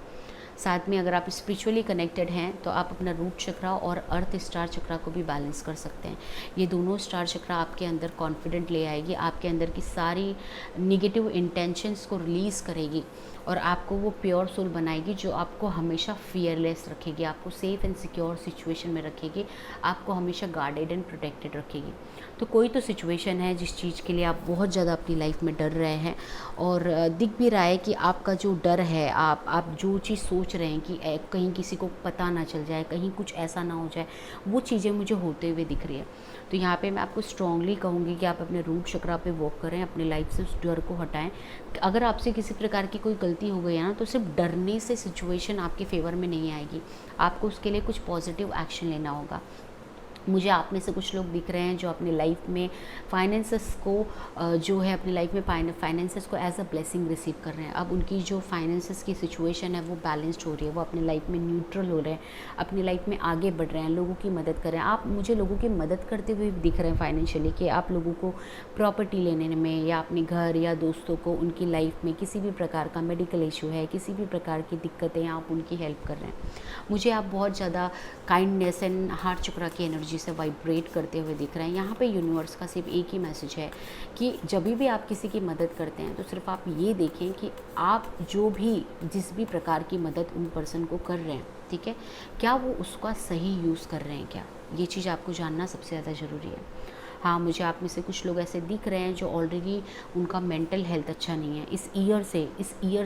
साथ में अगर आप स्पिरिचुअली कनेक्टेड हैं तो आप अपना रूट चक्रा और अर्थ स्टार चक्रा को भी बैलेंस कर सकते हैं। ये दोनों स्टार चक्रा आपके अंदर कॉन्फिडेंट ले आएगी, आपके अंदर की सारी निगेटिव इंटेंशंस को रिलीज़ करेगी और आपको वो प्योर सोल बनाएगी जो आपको हमेशा फियरलेस रखेगी, आपको सेफ़ एंड सिक्योर सिचुएशन में रखेगी, आपको हमेशा गार्डेड एंड प्रोटेक्टेड रखेगी। तो कोई तो सिचुएशन है जिस चीज़ के लिए आप बहुत ज़्यादा अपनी लाइफ में डर रहे हैं और दिख भी रहा है कि आपका जो डर है, आप जो चीज़ सोच रहे हैं कि कहीं किसी को पता ना चल जाए, कहीं कुछ ऐसा ना हो जाए, वो चीज़ें मुझे होते हुए दिख रही है। तो यहाँ पे मैं आपको स्ट्रांगली कहूँगी कि आप अपने रूट चक्रा पे वर्क करें, अपने लाइफ से उस डर को हटाएं। अगर आपसे किसी प्रकार की कोई गलती हो गई है ना, तो सिर्फ डरने से सिचुएशन आपके फेवर में नहीं आएगी, आपको उसके लिए कुछ पॉजिटिव एक्शन लेना होगा। मुझे आप में से कुछ लोग दिख रहे हैं जो अपने लाइफ में फाइनेंसेस को जो है अपनी लाइफ में फाइनेंसेस को एज अ ब्लेसिंग रिसीव कर रहे हैं। अब उनकी जो फाइनेंसेस की सिचुएशन है वो बैलेंस्ड हो रही है, वो अपने लाइफ में न्यूट्रल हो रहे हैं, अपनी लाइफ में आगे बढ़ रहे हैं, लोगों की मदद कर रहे हैं। आप मुझे लोगों की मदद करते हुए दिख रहे हैं फाइनेंशियली, कि आप लोगों को प्रॉपर्टी लेने में या अपने घर या दोस्तों को उनकी लाइफ में किसी भी प्रकार का मेडिकल इशू है, किसी भी प्रकार की दिक्कतें, आप उनकी हेल्प कर रहे हैं। मुझे आप बहुत ज़्यादा काइंडनेस एंड हार्ट चक्रा की एनर्जी से वाइब्रेट करते हुए दिख रहे हैं। यहाँ पे यूनिवर्स का सिर्फ एक ही मैसेज है कि जब भी आप किसी की मदद करते हैं तो सिर्फ आप ये देखें कि आप जो भी जिस भी प्रकार की मदद उन पर्सन को कर रहे हैं, ठीक है, क्या वो उसका सही यूज़ कर रहे हैं क्या, ये चीज़ आपको जानना सबसे ज़्यादा ज़रूरी है। हाँ, मुझे आप में से कुछ लोग ऐसे दिख रहे हैं जो ऑलरेडी उनका मेंटल हेल्थ अच्छा नहीं है। इस ईयर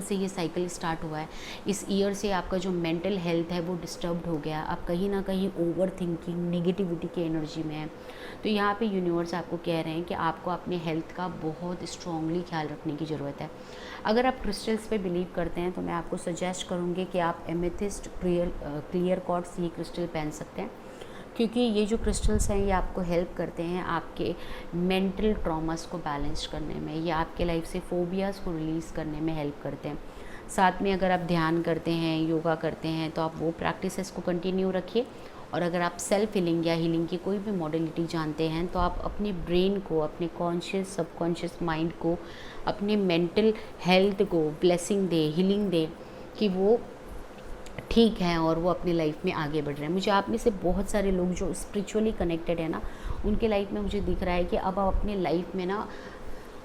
से ये साइकिल स्टार्ट हुआ है। इस ईयर से आपका जो मेंटल हेल्थ है वो डिस्टर्ब्ड हो गया, आप कहीं ना कहीं ओवर थिंकिंग, नेगेटिविटी की एनर्जी में है। तो यहाँ पे यूनिवर्स आपको कह रहे हैं कि आपको अपने हेल्थ का बहुत स्ट्रांगली ख्याल रखने की ज़रूरत है। अगर आप क्रिस्टल्स पे बिलीव करते हैं तो मैं आपको सजेस्ट करूँगी कि आप एमेथिस्ट क्लियर क्वार्ट्ज ये क्रिस्टल पहन सकते हैं, क्योंकि ये जो क्रिस्टल्स हैं ये आपको हेल्प करते हैं आपके मेंटल ट्रॉमास को बैलेंस करने में, ये आपके लाइफ से फोबियाज़ को रिलीज़ करने में हेल्प करते हैं। साथ में अगर आप ध्यान करते हैं, योगा करते हैं, तो आप वो प्रैक्टिसेस को कंटिन्यू रखिए। और अगर आप सेल्फ हीलिंग या हीलिंग की कोई भी मॉडलिटी जानते हैं तो आप अपने ब्रेन को, अपने कॉन्शियस सबकॉन्शियस माइंड को, अपने मेंटल हेल्थ को ब्लेसिंग दे, हीलिंग दे, कि वो ठीक हैं और वो अपनी लाइफ में आगे बढ़ रहे हैं। मुझे आप में से बहुत सारे लोग जो स्पिरिचुअली कनेक्टेड है ना, उनके लाइफ में मुझे दिख रहा है कि अब आप अपनी लाइफ में ना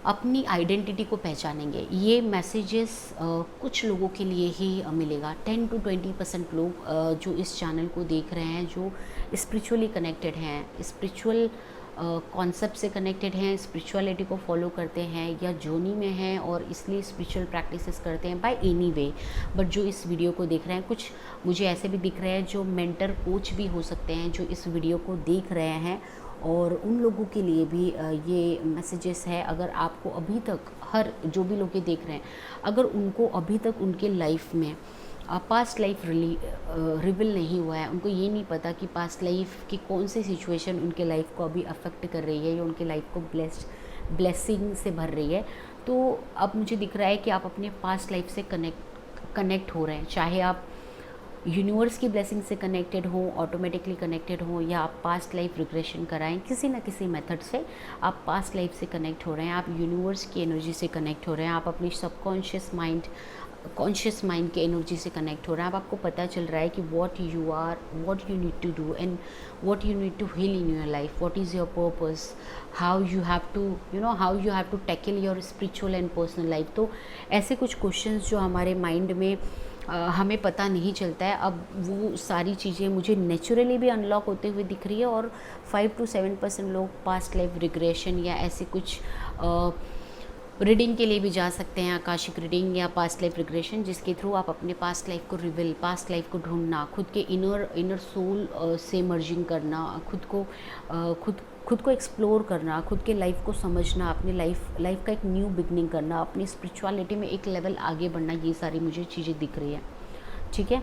अपनी आइडेंटिटी को पहचानेंगे। ये मैसेजेस कुछ लोगों के लिए ही मिलेगा। 10 to 20% लोग जो इस चैनल को देख रहे हैं, जो स्पिरिचुअली कनेक्टेड हैं, स्पिरिचुअल कॉन्सेप्ट से कनेक्टेड हैं, स्पिरिचुअलिटी को फॉलो करते हैं या जोनी में हैं और इसलिए स्पिरिचुअल प्रैक्टिसेस करते हैं बाय एनी वे। बट जो इस वीडियो को देख रहे हैं, कुछ मुझे ऐसे भी दिख रहे हैं जो मेंटर कोच भी हो सकते हैं, जो इस वीडियो को देख रहे हैं, और उन लोगों के लिए भी ये मैसेजेस है। अगर आपको अभी तक, हर जो भी लोग ये देख रहे हैं, अगर उनको अभी तक उनके लाइफ में पास्ट लाइफ रिवील नहीं हुआ है, उनको ये नहीं पता कि पास्ट लाइफ की कौन सी सिचुएशन उनके लाइफ को अभी अफेक्ट कर रही है या उनके लाइफ को ब्लेसिंग से भर रही है, तो अब मुझे दिख रहा है कि आप अपने पास्ट लाइफ से कनेक्ट हो रहे हैं। चाहे आप यूनिवर्स की ब्लेसिंग से कनेक्टेड हो, ऑटोमेटिकली कनेक्टेड हो, या आप पास्ट लाइफ रिग्रेशन कराएं, किसी ना किसी मेथड से आप पास्ट लाइफ से कनेक्ट हो रहे हैं, आप यूनिवर्स की एनर्जी से कनेक्ट हो रहे हैं, आप अपनी सबकॉन्शियस माइंड, कॉन्शियस माइंड के एनर्जी से कनेक्ट हो रहा है। अब आपको पता चल रहा है कि what you are, what you need to do and what you need to heal in your life, what is your purpose, how you have to how you have to tackle your spiritual and personal life. तो ऐसे कुछ questions जो हमारे mind में हमें पता नहीं चलता है, अब वो सारी चीज़ें मुझे नेचुरली भी अनलॉक होते हुए दिख रही है। और 5 to 7% लोग पास्ट लाइफ रिग्रेशन या ऐसे कुछ रीडिंग के लिए भी जा सकते हैं, आकाशिक रीडिंग या पास्ट लाइफ रिग्रेशन, जिसके थ्रू आप अपने पास्ट लाइफ को रिवील, पास्ट लाइफ को ढूंढना, खुद के इनर सोल से मर्जिंग करना, खुद को एक्सप्लोर करना, खुद के लाइफ को समझना, अपनी लाइफ का एक न्यू बिगनिंग करना, अपनी स्पिरिचुअलिटी में एक लेवल आगे बढ़ना, ये सारी मुझे चीज़ें दिख रही है। ठीक है,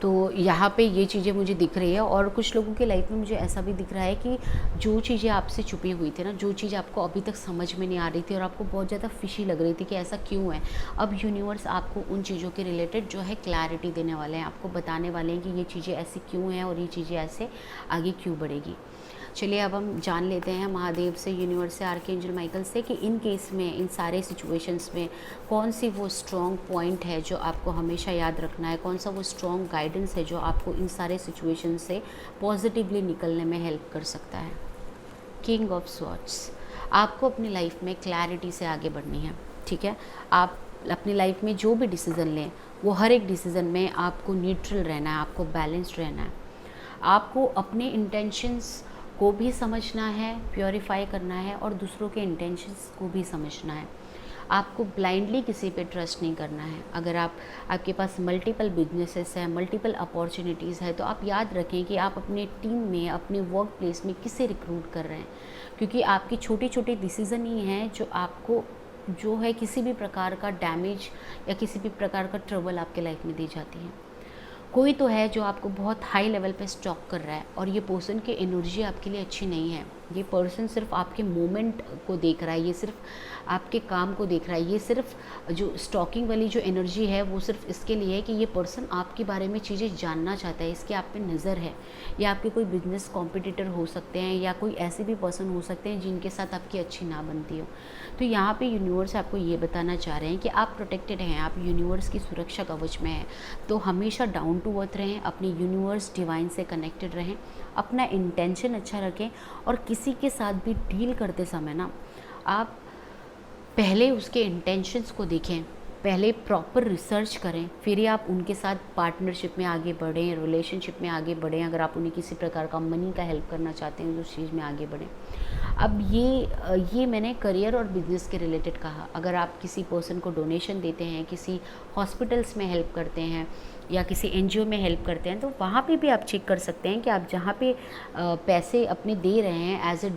तो यहाँ पे ये चीज़ें मुझे दिख रही है। और कुछ लोगों के लाइफ में मुझे ऐसा भी दिख रहा है कि जो चीज़ें आपसे छुपी हुई थी ना, जो चीज़ आपको अभी तक समझ में नहीं आ रही थी और आपको बहुत ज़्यादा फिशी लग रही थी कि ऐसा क्यों है, अब यूनिवर्स आपको उन चीज़ों के रिलेटेड जो है क्लैरिटी देने वाले हैं, आपको बताने वाले हैं कि ये चीज़ें ऐसी क्यों हैं और ये चीज़ें ऐसे आगे क्यों बढ़ेगी। चलिए अब हम जान लेते हैं महादेव से, यूनिवर्स से, आर्कएंजल माइकल से, कि इन केस में, इन सारे सिचुएशंस में कौन सी वो स्ट्रॉन्ग पॉइंट है जो आपको हमेशा याद रखना है, कौन सा वो स्ट्रॉन्ग गाइडेंस है जो आपको इन सारे सिचुएशन से पॉजिटिवली निकलने में हेल्प कर सकता है। किंग ऑफ स्वॉर्ड्स, आपको अपनी लाइफ में क्लैरिटी से आगे बढ़नी है। ठीक है, आप अपनी लाइफ में जो भी डिसीज़न लें, वो हर एक डिसीज़न में आपको न्यूट्रल रहना है, आपको बैलेंस्ड रहना है, आपको अपने इंटेंशंस को भी समझना है, प्योरीफाई करना है, और दूसरों के इंटेंशंस को भी समझना है। आपको ब्लाइंडली किसी पे ट्रस्ट नहीं करना है। अगर आपके पास मल्टीपल बिजनेसेस है, मल्टीपल अपॉर्चुनिटीज़ है, तो आप याद रखें कि आप अपने टीम में, अपने वर्क प्लेस में किसे रिक्रूट कर रहे हैं, क्योंकि आपकी छोटी छोटी डिसीज़न ही हैं जो आपको जो है किसी भी प्रकार का डैमेज या किसी भी प्रकार का ट्रबल आपके लाइफ में दी जाती है। कोई तो है जो आपको बहुत हाई लेवल पे स्टॉक कर रहा है, और ये पर्सन की एनर्जी आपके लिए अच्छी नहीं है। ये पर्सन सिर्फ आपके मोमेंट को देख रहा है, ये सिर्फ आपके काम को देख रहा है, ये सिर्फ जो स्टॉकिंग वाली जो एनर्जी है वो सिर्फ इसके लिए है कि ये पर्सन आपके बारे में चीज़ें जानना चाहता है, इसकी आप पे नज़र है। या आपके कोई बिजनेस कॉम्पिटिटर हो सकते हैं, या कोई ऐसे भी पर्सन हो सकते हैं जिनके साथ आपकी अच्छी ना बनती हो। तो यहाँ पे यूनिवर्स आपको ये बताना चाह रहे हैं कि आप प्रोटेक्टेड हैं, आप यूनिवर्स की सुरक्षा कवच में हैं। तो हमेशा डाउन टू अर्थ रहें, अपनी यूनिवर्स डिवाइन से कनेक्टेड रहें, अपना इंटेंशन अच्छा रखें, और किसी के साथ भी डील करते समय ना आप पहले उसके इंटेंशंस को देखें, पहले प्रॉपर रिसर्च करें, फिर ही आप उनके साथ पार्टनरशिप में आगे बढ़ें, रिलेशनशिप में आगे बढ़ें। अगर आप उन्हें किसी प्रकार का मनी का हेल्प करना चाहते हैं तो उस चीज़ में आगे बढ़ें। अब ये मैंने करियर और बिजनेस के रिलेटेड कहा। अगर आप किसी पर्सन को डोनेशन देते हैं, किसी हॉस्पिटल्स में हेल्प करते हैं या किसी एनजीओ में हेल्प करते हैं, तो वहाँ पे भी आप चेक कर सकते हैं कि आप जहाँ पे पैसे अपने दे रहे हैं as a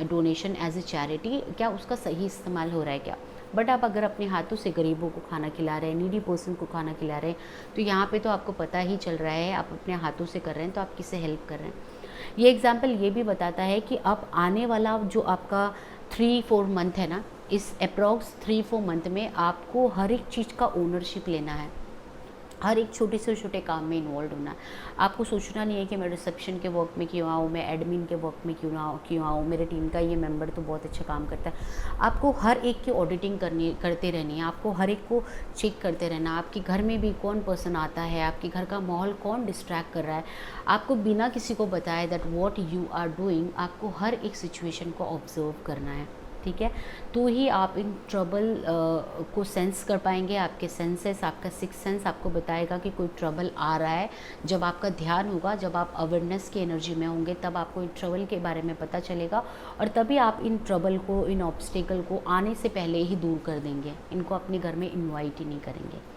donation as a charity, क्या उसका सही इस्तेमाल हो रहा है क्या। बट आप अगर अपने हाथों से गरीबों को खाना खिला रहे हैं, नीडी पर्सन को खाना खिला रहे हैं, तो यहाँ पे तो आपको पता ही चल रहा है आप अपने हाथों से कर रहे हैं, तो आप किससे हेल्प कर रहे हैं। ये एग्जाम्पल ये भी बताता है कि अब आने वाला जो आपका 3-4 मंथ है ना, इस अप्रॉक्स 3-4 मंथ में आपको हर एक चीज़ का ओनरशिप लेना है। हर एक छोटे से छोटे काम में इन्वॉल्व होना है। आपको सोचना नहीं है कि मैं रिसेप्शन के वर्क में क्यों आऊँ, मैं एडमिन के वर्क में क्यों आऊँ, मेरे टीम का ये मेंबर तो बहुत अच्छा काम करता है। आपको हर एक की ऑडिटिंग करते रहनी है, आपको हर एक को चेक करते रहना। आपके घर में भी कौन पर्सन आता है, आपके घर का माहौल कौन डिस्ट्रैक्ट कर रहा है, आपको बिना किसी को बताए that what you are doing, आपको हर एक सिचुएशन को ऑब्जर्व करना है, ठीक है। तो ही आप इन ट्रबल को सेंस कर पाएंगे। आपके सेंसेस, आपका सिक्स सेंस आपको बताएगा कि कोई ट्रबल आ रहा है। जब आपका ध्यान होगा, जब आप अवेयरनेस की एनर्जी में होंगे, तब आपको इन ट्रबल के बारे में पता चलेगा और तभी आप इन ट्रबल को, इन ऑब्स्टिकल को आने से पहले ही दूर कर देंगे, इनको अपने घर में इन्वाइट ही नहीं करेंगे।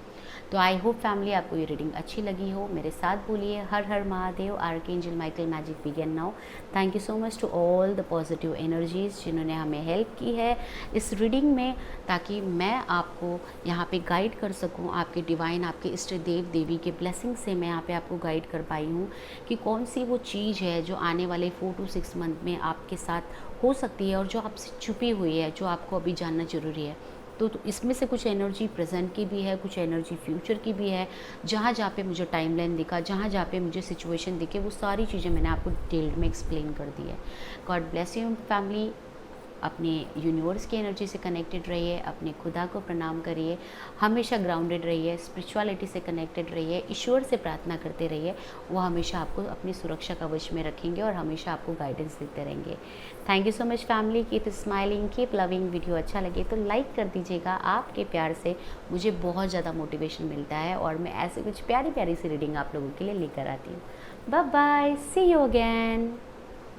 तो आई होप फैमिली आपको ये रीडिंग अच्छी लगी हो। मेरे साथ बोलिए हर हर Mahadev, archangel Michael, magic begin now. Thank you so much to all the positive energies जिन्होंने हमें हेल्प की है इस रीडिंग में, ताकि मैं आपको यहाँ पे गाइड कर सकूँ। आपके डिवाइन, आपके इष्ट देव देवी के ब्लेसिंग से मैं यहाँ पे आपको गाइड कर पाई हूँ कि कौन सी वो चीज़ है जो आने वाले 4 to 6 मंथ में आपके साथ हो सकती है और जो आपसे छुपी हुई है, जो आपको अभी जानना ज़रूरी है। तो इसमें से कुछ एनर्जी प्रेजेंट की भी है, कुछ एनर्जी फ्यूचर की भी है। जहाँ जहाँ पे मुझे टाइमलाइन दिखा, जहाँ जहाँ पे मुझे सिचुएशन दिखे, वो सारी चीज़ें मैंने आपको डिटेल्ड में एक्सप्लेन कर दी है। God bless you family. अपने यूनिवर्स की एनर्जी से कनेक्टेड रहिए, अपने खुदा को प्रणाम करिए, हमेशा ग्राउंडेड रहिए, स्पिरिचुअलिटी से कनेक्टेड रहिए, ईश्वर से प्रार्थना करते रहिए। वो हमेशा आपको अपनी सुरक्षा कवच में रखेंगे और हमेशा आपको गाइडेंस देते रहेंगे। Thank you so much family. Keep smiling, keep loving. Video अच्छा लगे तो लाइक कर दीजिएगा। आपके प्यार से मुझे बहुत ज़्यादा मोटिवेशन मिलता है और मैं ऐसे कुछ प्यारी प्यारी सी रीडिंग आप लोगों के लिए लेकर आती हूँ। Bye bye, see you again.